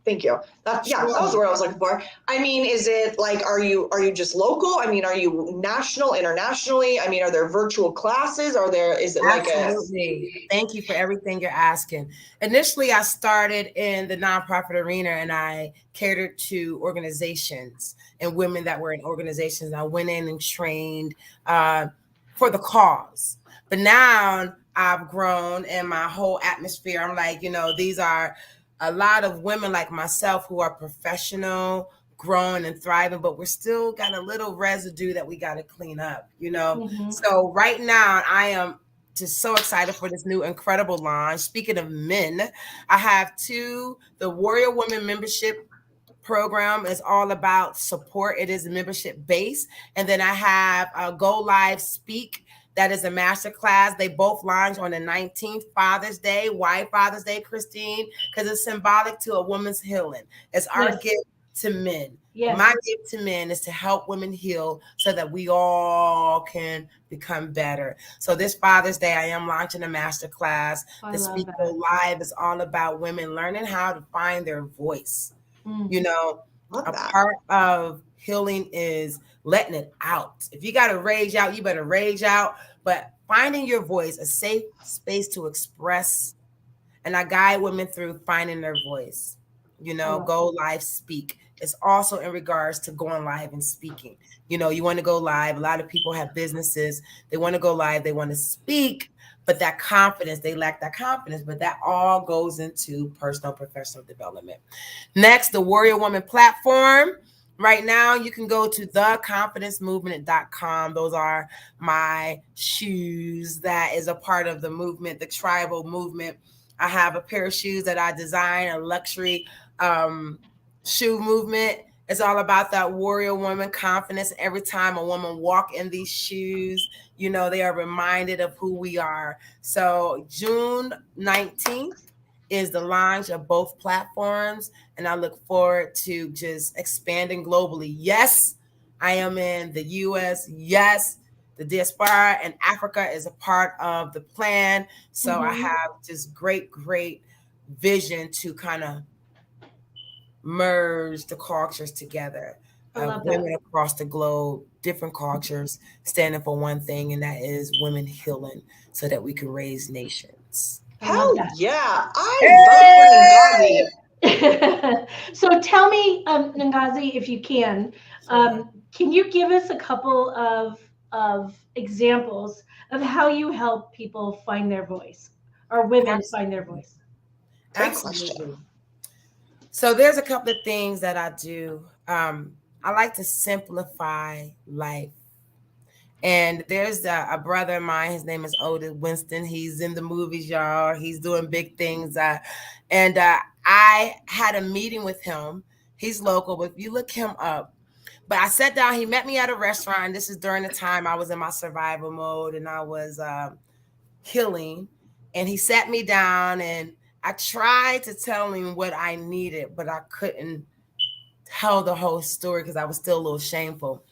Speaker 3: Thank you. That was the word I was looking for. I mean, is it like, are you just local? I mean, are you national, internationally? I mean, are there virtual classes? Is it like
Speaker 4: Absolutely. Thank you for everything you're asking. Initially, I started in the nonprofit arena and I catered to organizations and women that were in organizations. I went in and trained for the cause. But now I've grown in my whole atmosphere. I'm like, these are a lot of women like myself who are professional, growing and thriving, but we're still got a little residue that we got to clean up,
Speaker 2: Mhm.
Speaker 4: So right now I am just so excited for this new incredible launch. Speaking of men, I have the Warrior Women membership program is all about support. It is membership based. And then I have a Go Live Speak. That is a master class. They both launch on the 19th, Father's Day. Why Father's Day, Christine? Because it's symbolic to a woman's healing. It's our gift to men.
Speaker 2: Yes.
Speaker 4: My gift to men is to help women heal so that we all can become better. So this Father's Day, I am launching a master class. The Speak Go Live is all about women learning how to find their voice. A part of healing is letting it out. If you got to rage out, you better rage out. But finding your voice, a safe space to express and I guide women through finding their voice. Go live, speak. It's also in regards to going live and speaking. You want to go live. A lot of people have businesses. They want to go live. They want to speak, but that confidence, they lack that confidence. But that all goes into personal, professional development. Next, the Warrior Woman platform. Right now, you can go to theconfidencemovement.com. Those are my shoes that is a part of the movement, the tribal movement. I have a pair of shoes that I designed, a luxury shoe movement. It's all about that warrior woman confidence. Every time a woman walk in these shoes, they are reminded of who we are. So June 19th is the launch of both platforms, and I look forward to just expanding globally. Yes, I am in the US. Yes, the diaspora and Africa is a part of the plan. So I have just great vision to kind of merge the cultures together. Women across the globe, different cultures, standing for one thing, and that is women healing so that we can raise nations.
Speaker 3: Hell yeah. I vote for Ngozi.
Speaker 2: So tell me, Ngozi, if you can you give us a couple of examples of how you help people find their voice, or women find their voice?
Speaker 3: Great question.
Speaker 4: So there's a couple of things that I do. I like to simplify life. And there's a brother of mine, his name is Otis Winston. He's in the movies, y'all. He's doing big things. And I had a meeting with him. He's local, but if you look him up. But I sat down, he met me at a restaurant. This is during the time I was in my survival mode and I was healing. And he sat me down and I tried to tell him what I needed, but I couldn't tell the whole story because I was still a little shameful.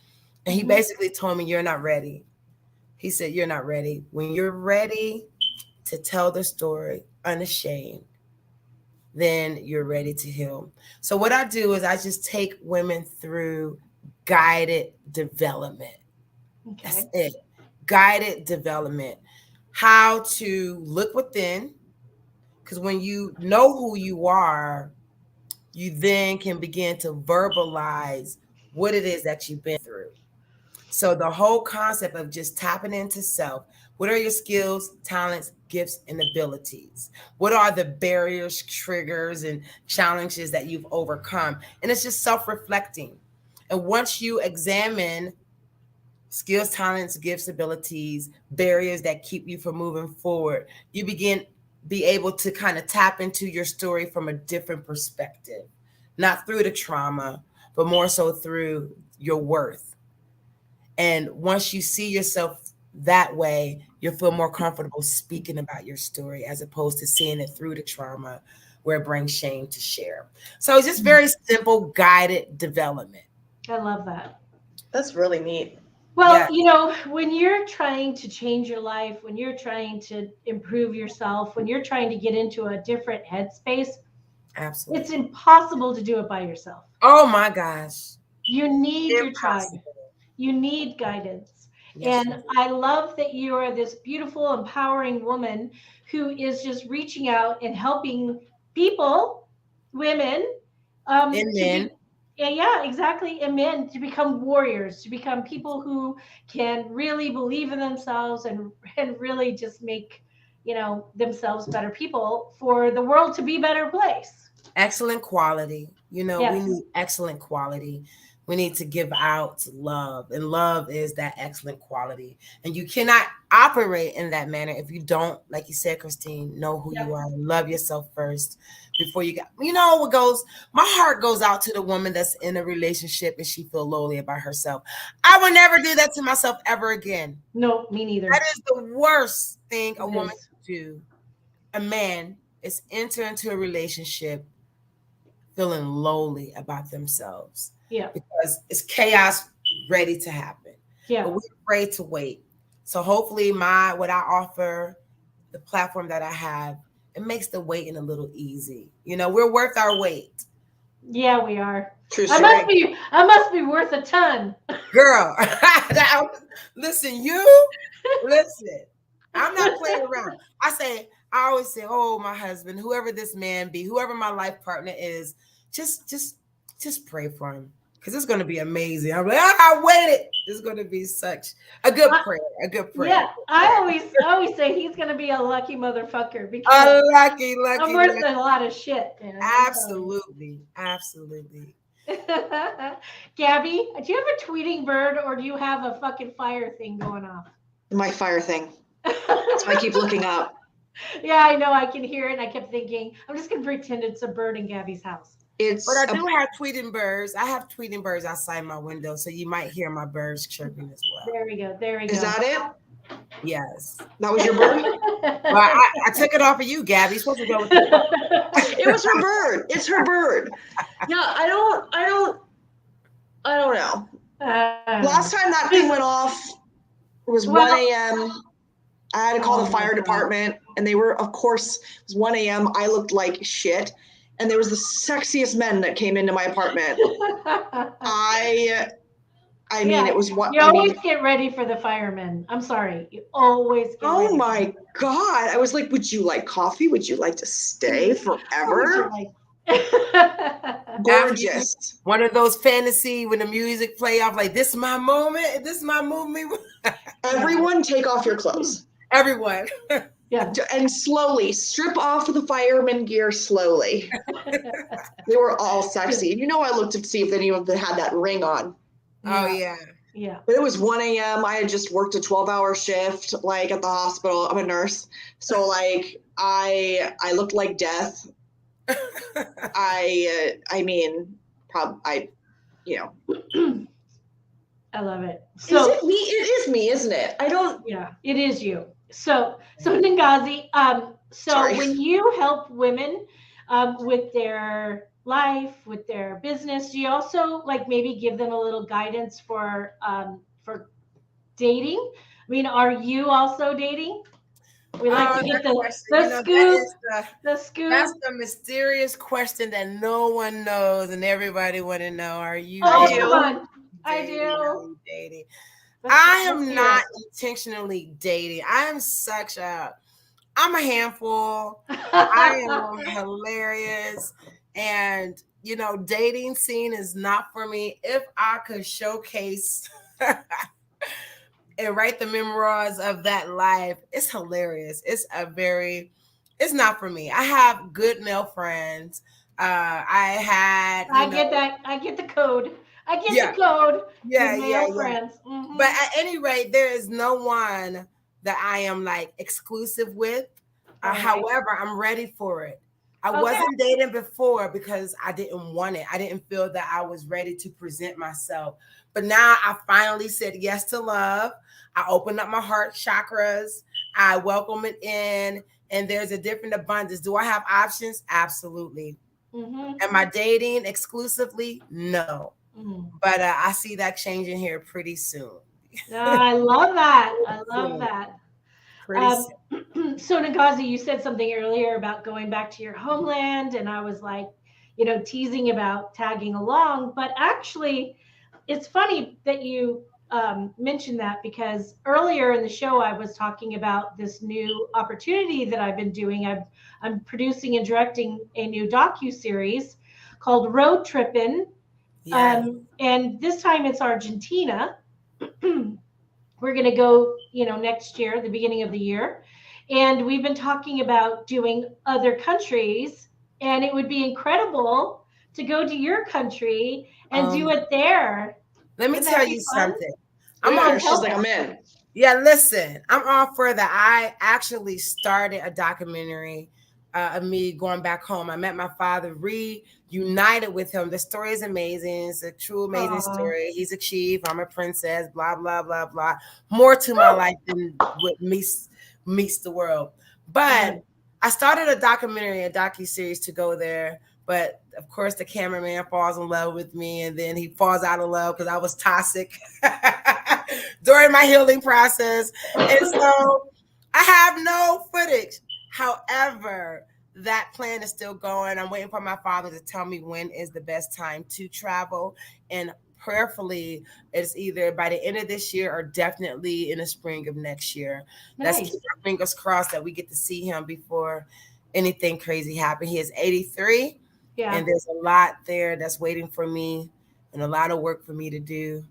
Speaker 4: And he basically told me, you're not ready. He said, you're not ready. When you're ready to tell the story unashamed, then you're ready to heal. So what I do is I just take women through guided development. Okay. That's it. Guided development. How to look within. Because when you know who you are, you then can begin to verbalize what it is that you've been through. So the whole concept of just tapping into self. What are your skills, talents, gifts, and abilities? What are the barriers, triggers, and challenges that you've overcome? And it's just self-reflecting. And once you examine skills, talents, gifts, abilities, barriers that keep you from moving forward, you be able to kind of tap into your story from a different perspective, not through the trauma, but more so through your worth. And once you see yourself that way, you'll feel more comfortable speaking about your story as opposed to seeing it through the trauma where it brings shame to share. So it's just very simple, guided development.
Speaker 2: I love that.
Speaker 3: That's really neat.
Speaker 2: Well, when you're trying to change your life, when you're trying to improve yourself, when you're trying to get into a different headspace,
Speaker 4: absolutely,
Speaker 2: it's impossible to do it by yourself.
Speaker 4: Oh my gosh.
Speaker 2: You need your tribe. You need guidance. Yes, and I love that you are this beautiful, empowering woman who is just reaching out and helping people, women,
Speaker 4: and men.
Speaker 2: Yeah, exactly. And men to become warriors, to become people who can really believe in themselves and really just make, themselves better people for the world to be a better place.
Speaker 4: Excellent quality. Yes. We need excellent quality. We need to give out love, and love is that excellent quality. And you cannot operate in that manner if you don't, like you said, Christine, know who you are and love yourself first before you got, what goes, my heart goes out to the woman that's in a relationship and she feel lonely about herself. I would never do that to myself ever again.
Speaker 2: No, me neither.
Speaker 4: That is the worst thing a woman can do. A man is enter into a relationship feeling lonely about themselves.
Speaker 2: Yeah.
Speaker 4: Because it's chaos ready to happen.
Speaker 2: Yeah.
Speaker 4: But we're afraid to wait. So hopefully what I offer, the platform that I have, it makes the waiting a little easy. We're worth our weight.
Speaker 2: Yeah, we are.
Speaker 3: True
Speaker 2: I must be worth a ton.
Speaker 4: Girl. Listen. I'm not playing around. I say I always say, oh, my husband, whoever this man be, whoever my life partner is, just pray for him. Because it's going to be amazing. I'm like, I waited. It's going to be such a good prayer. A good prayer.
Speaker 2: Yeah, I always say he's gonna be a lucky motherfucker
Speaker 4: A
Speaker 2: because
Speaker 4: lucky,
Speaker 2: I'm worth a lot of shit, man.
Speaker 4: Absolutely. Absolutely.
Speaker 2: Gabby, do you have a tweeting bird or do you have a fucking fire thing going off?
Speaker 3: My fire thing. That's why I keep looking up.
Speaker 2: Yeah, I know. I can hear it. And I kept thinking, I'm just going to pretend it's a bird in Gabby's house.
Speaker 3: But
Speaker 4: I do have tweeting birds. I have tweeting birds outside my window, so you might hear my birds chirping as well.
Speaker 2: There we go. There we go.
Speaker 3: Is that it?
Speaker 4: Yes.
Speaker 3: That was your bird?
Speaker 4: Well, I took it off of you, Gabby. You're supposed to go with
Speaker 3: it was her bird. It's her bird. Yeah, I don't know. Last time that thing went off, it was 1 a.m. I had to call the fire department, and they were, of course, it was 1 a.m. I looked like shit, and there was the sexiest men that came into my apartment. I mean, it was what
Speaker 2: you always get ready for the firemen. I'm sorry, you always get ready.
Speaker 3: Oh my God! I was like, "Would you like coffee? Would you like to stay forever?" Gorgeous.
Speaker 4: One of those fantasy when the music play off, like this is my moment. This is my movement.
Speaker 3: Everyone, take off your clothes.
Speaker 4: Everyone.
Speaker 2: Yeah.
Speaker 3: And slowly strip off the fireman gear slowly. They were all sexy. You know, I looked to see if any of them had that ring on.
Speaker 4: Oh yeah.
Speaker 2: Yeah.
Speaker 3: But it was 1 a.m. I had just worked a 12-hour shift, like at the hospital. I'm a nurse. So like I looked like death. I
Speaker 2: love it. So
Speaker 3: is it me? It is me, isn't it? I don't.
Speaker 2: Yeah, it is you. So Ngozi,
Speaker 3: Sorry.
Speaker 2: when you help women with their life, with their business, do you also like maybe give them a little guidance for dating? I mean, are you also dating? We like to get the scoop.
Speaker 4: That's the mysterious question that no one knows, and everybody want to know: are you?
Speaker 2: Come on. I do.
Speaker 4: Dating. I am not intentionally dating. I'm a handful. I am hilarious. And, dating scene is not for me. If I could showcase and write the memoirs of that life, it's hilarious. It's not for me. I have good male friends.
Speaker 2: I get that. I get the code. I get the code. Male friends. Mm-hmm.
Speaker 4: But at any rate, there is no one that I am like exclusive with. However, I'm ready for it. I wasn't dating before because I didn't want it. I didn't feel that I was ready to present myself. But now I finally said yes to love. I opened up my heart chakras. I welcome it in. And there's a different abundance. Do I have options? Absolutely.
Speaker 2: Mm-hmm.
Speaker 4: Am I dating exclusively? No. Mm-hmm. But I see that changing here pretty soon.
Speaker 2: I love that. I love that. So Ngozi, you said something earlier about going back to your homeland, and I was like, teasing about tagging along. But actually, it's funny that you mentioned that, because earlier in the show I was talking about this new opportunity that I've been doing. I'm producing and directing a new docu-series called Road Trippin'. Yes. And this time it's Argentina. We're going to go, next year, the beginning of the year. And we've been talking about doing other countries, and it would be incredible to go to your country and do it there.
Speaker 4: Let me tell you something.
Speaker 3: She's like, I'm in.
Speaker 4: Yeah, listen, I'm all for that. I actually started a documentary of me going back home. I met my father, reunited with him. The story is amazing. It's a true amazing story. He's a chief. I'm a princess, blah, blah, blah, blah. More to my life than what meets the world. But I started a docu-series to go there. But of course, the cameraman falls in love with me, and then he falls out of love because I was toxic during my healing process. And so I have no footage. However, that plan is still going. I'm waiting for my father to tell me when is the best time to travel and prayerfully, it's either by the end of this year or definitely in the spring of next year. Let's keep
Speaker 2: Nice.
Speaker 4: our fingers crossed that we get to see him before anything crazy happens. He is 83,
Speaker 2: Yeah,
Speaker 4: and there's a lot there that's waiting for me and a lot of work for me to do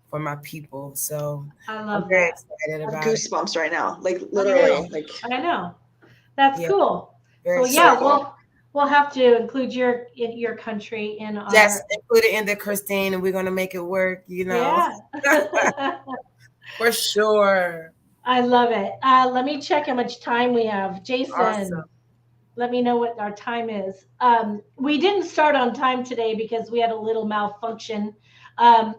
Speaker 4: for my people. So
Speaker 2: I
Speaker 4: I'm
Speaker 2: love
Speaker 4: very
Speaker 2: that.
Speaker 4: excited
Speaker 3: I have
Speaker 4: about it.
Speaker 3: goosebumps right now. Like
Speaker 2: I
Speaker 3: literally.
Speaker 2: know.
Speaker 3: Like
Speaker 2: I know. That's
Speaker 4: Yeah,
Speaker 2: cool.
Speaker 4: very
Speaker 2: So
Speaker 3: so
Speaker 2: yeah,
Speaker 4: excited.
Speaker 3: cool.
Speaker 2: we'll have to include your country in
Speaker 4: Yes,
Speaker 2: our
Speaker 4: include it in there, Christine, and we're gonna make it work, you know,
Speaker 2: yeah.
Speaker 4: for sure.
Speaker 2: I love it. Let me check how much time we have.
Speaker 4: Awesome.
Speaker 2: Jason, let me know what our time is. We didn't start on time today because we had a little malfunction. Um,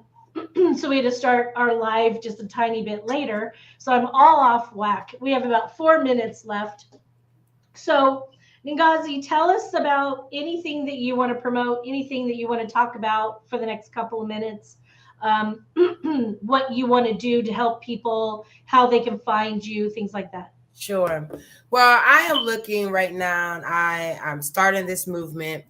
Speaker 2: so we had to start our live just a tiny bit later. So I'm all off whack. We have about 4 minutes left. So, Ngozi, tell us about anything that you want to promote, anything that you want to talk about for the next couple of minutes, um, what you want to do to help people, how they can find you, things like that.
Speaker 4: Sure. Well, I am looking right now, and I'm starting this movement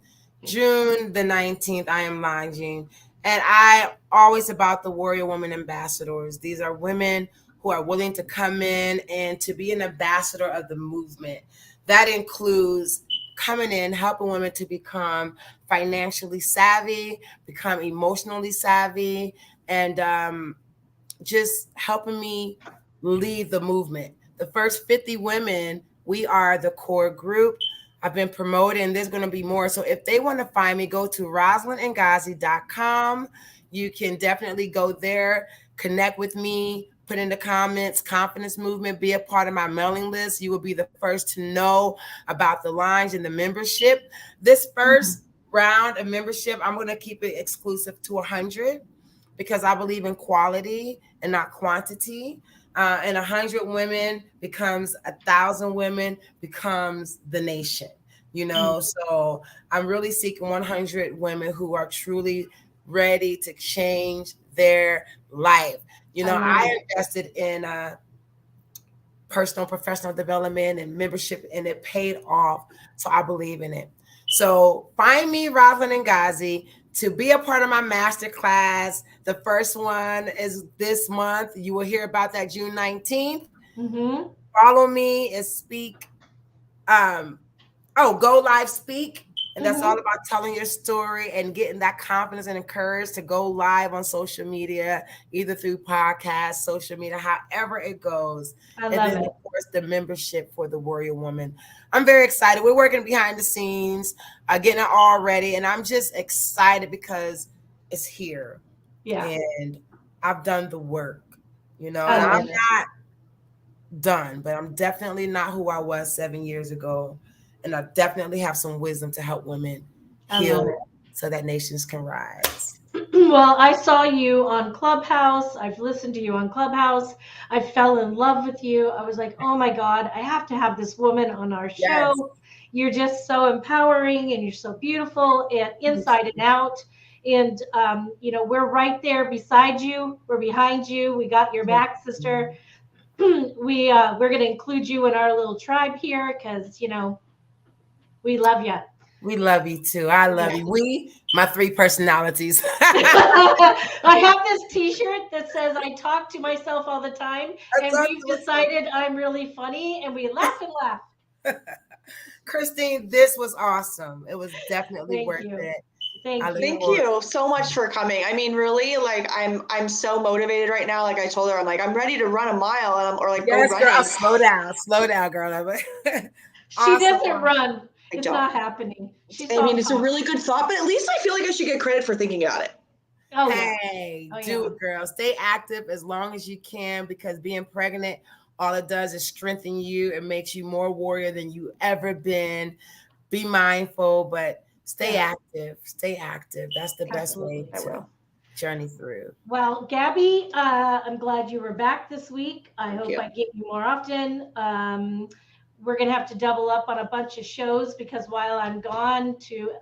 Speaker 4: June the 19th. I am launching, and I always about the Warrior Woman Ambassadors. These are women who are willing to come in and to be an ambassador of the movement. That includes coming in, helping women to become financially savvy, become emotionally savvy, and just helping me lead the movement. The first 50 women, we are the core group. I've been promoting, there's going to be more. So if they want to find me, go to rosalindngazi.com. You can definitely go there, connect with me, put in the comments, confidence movement, be a part of my mailing list. You will be the first to know about the lines and the membership. This
Speaker 2: Mhm.
Speaker 4: first round of membership, I'm going to keep it exclusive to 100 because I believe in quality and not quantity. And 100 women becomes 1,000 women becomes the nation. You
Speaker 2: Mm.
Speaker 4: know, so I'm really seeking 100 women who are truly ready to change their life. You
Speaker 2: I
Speaker 4: know,
Speaker 2: love
Speaker 4: I
Speaker 2: it.
Speaker 4: invested in personal professional development and membership, and it paid off. So I believe in it. So find me, Rosalind and Ghazi, to be a part of my master class. The first one is this month. You will hear about that June 19th.
Speaker 2: Mm-hmm.
Speaker 4: Follow me and speak. Um, Go live speak. And that's all
Speaker 2: Mm-hmm.
Speaker 4: about telling your story and getting that confidence and encourage to go live on social media, either through podcasts, social media, however it goes.
Speaker 2: I
Speaker 4: And
Speaker 2: love
Speaker 4: then,
Speaker 2: it.
Speaker 4: of course, the membership for the Warrior Woman. I'm very excited. We're working behind the scenes, getting it all ready. And I'm just excited because it's here
Speaker 2: Yeah,
Speaker 4: and I've done the work, you know,
Speaker 2: I
Speaker 4: and I'm
Speaker 2: love it.
Speaker 4: not done, but I'm definitely not who I was 7 years ago. And I definitely have some wisdom to help women
Speaker 2: I love
Speaker 4: heal
Speaker 2: it.
Speaker 4: so that nations can rise.
Speaker 2: Well, I saw you on Clubhouse. I've listened to you on Clubhouse. I fell in love with you. I was like, oh my God, I have to have this woman on our
Speaker 4: Yes.
Speaker 2: show. You're just so empowering and you're so beautiful and inside and out. And, we're right there beside you. We're behind you. We got your back, sister. We're going to include you in our little tribe here because, we love you.
Speaker 4: We love you too. I love
Speaker 2: Yeah.
Speaker 4: you. My three personalities.
Speaker 2: I have this T-shirt that says "I talk to myself all the time,"
Speaker 4: I
Speaker 2: and
Speaker 4: talk
Speaker 2: we've
Speaker 4: to myself.
Speaker 2: decided I'm really funny, and we laugh and laugh.
Speaker 4: Christine, this was awesome. It was definitely
Speaker 2: Thank
Speaker 4: worth
Speaker 2: you,
Speaker 4: it. I
Speaker 2: thank
Speaker 4: look
Speaker 2: you.
Speaker 3: thank
Speaker 4: forward.
Speaker 3: you so much for coming. I mean, really, like I'm so motivated right now. Like I told her, I'm like, I'm ready to run a mile or like go
Speaker 4: Yes, girl.
Speaker 3: running.
Speaker 4: Slow down, girl.
Speaker 2: She
Speaker 4: Awesome.
Speaker 2: doesn't run.
Speaker 3: I
Speaker 2: It's
Speaker 3: don't.
Speaker 2: not happening. She's
Speaker 3: I
Speaker 2: all
Speaker 3: mean, it's a
Speaker 2: talk.
Speaker 3: really good thought, but at least I feel like I should get credit for thinking about it.
Speaker 2: Oh yeah,
Speaker 4: Hey,
Speaker 2: oh
Speaker 4: do
Speaker 2: yeah.
Speaker 4: it, girl. Stay active as long as you can because being pregnant, all it does is strengthen you. It makes you more warrior than you ever been. Be mindful, but stay
Speaker 2: Yeah,
Speaker 4: active. Stay active. That's the best way
Speaker 2: absolutely.
Speaker 3: I
Speaker 4: to
Speaker 3: will.
Speaker 4: journey through.
Speaker 2: Well, Gabby, I'm glad you were back this week. I
Speaker 3: Thank
Speaker 2: hope
Speaker 3: you.
Speaker 2: I get you more often. We're gonna have to double up on a bunch of shows because while I'm gone to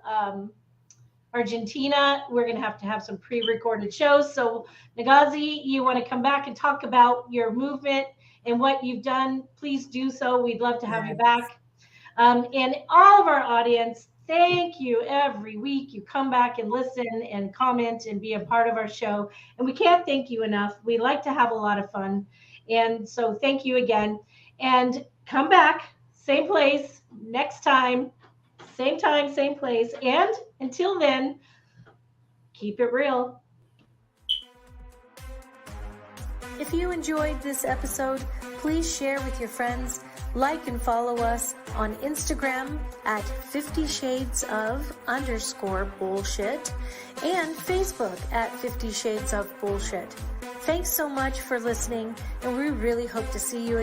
Speaker 2: Argentina, we're going to have some pre-recorded shows. So Nagazi, you want to come back and talk about your movement and what you've done, please do so. We'd love to have you
Speaker 4: Yes.
Speaker 2: back. And all of our audience, Thank you. Every week you come back and listen and comment and be a part of our show. And we can't thank you enough. We like to have a lot of fun. And so thank you again. And come back, same place, next time, same place. And until then, keep it real.
Speaker 5: If you enjoyed this episode, please share with your friends, like and follow us on Instagram at 50 Shades of _bullshit and Facebook at 50 Shades of Bullshit. Thanks so much for listening, and we really hope to see you again.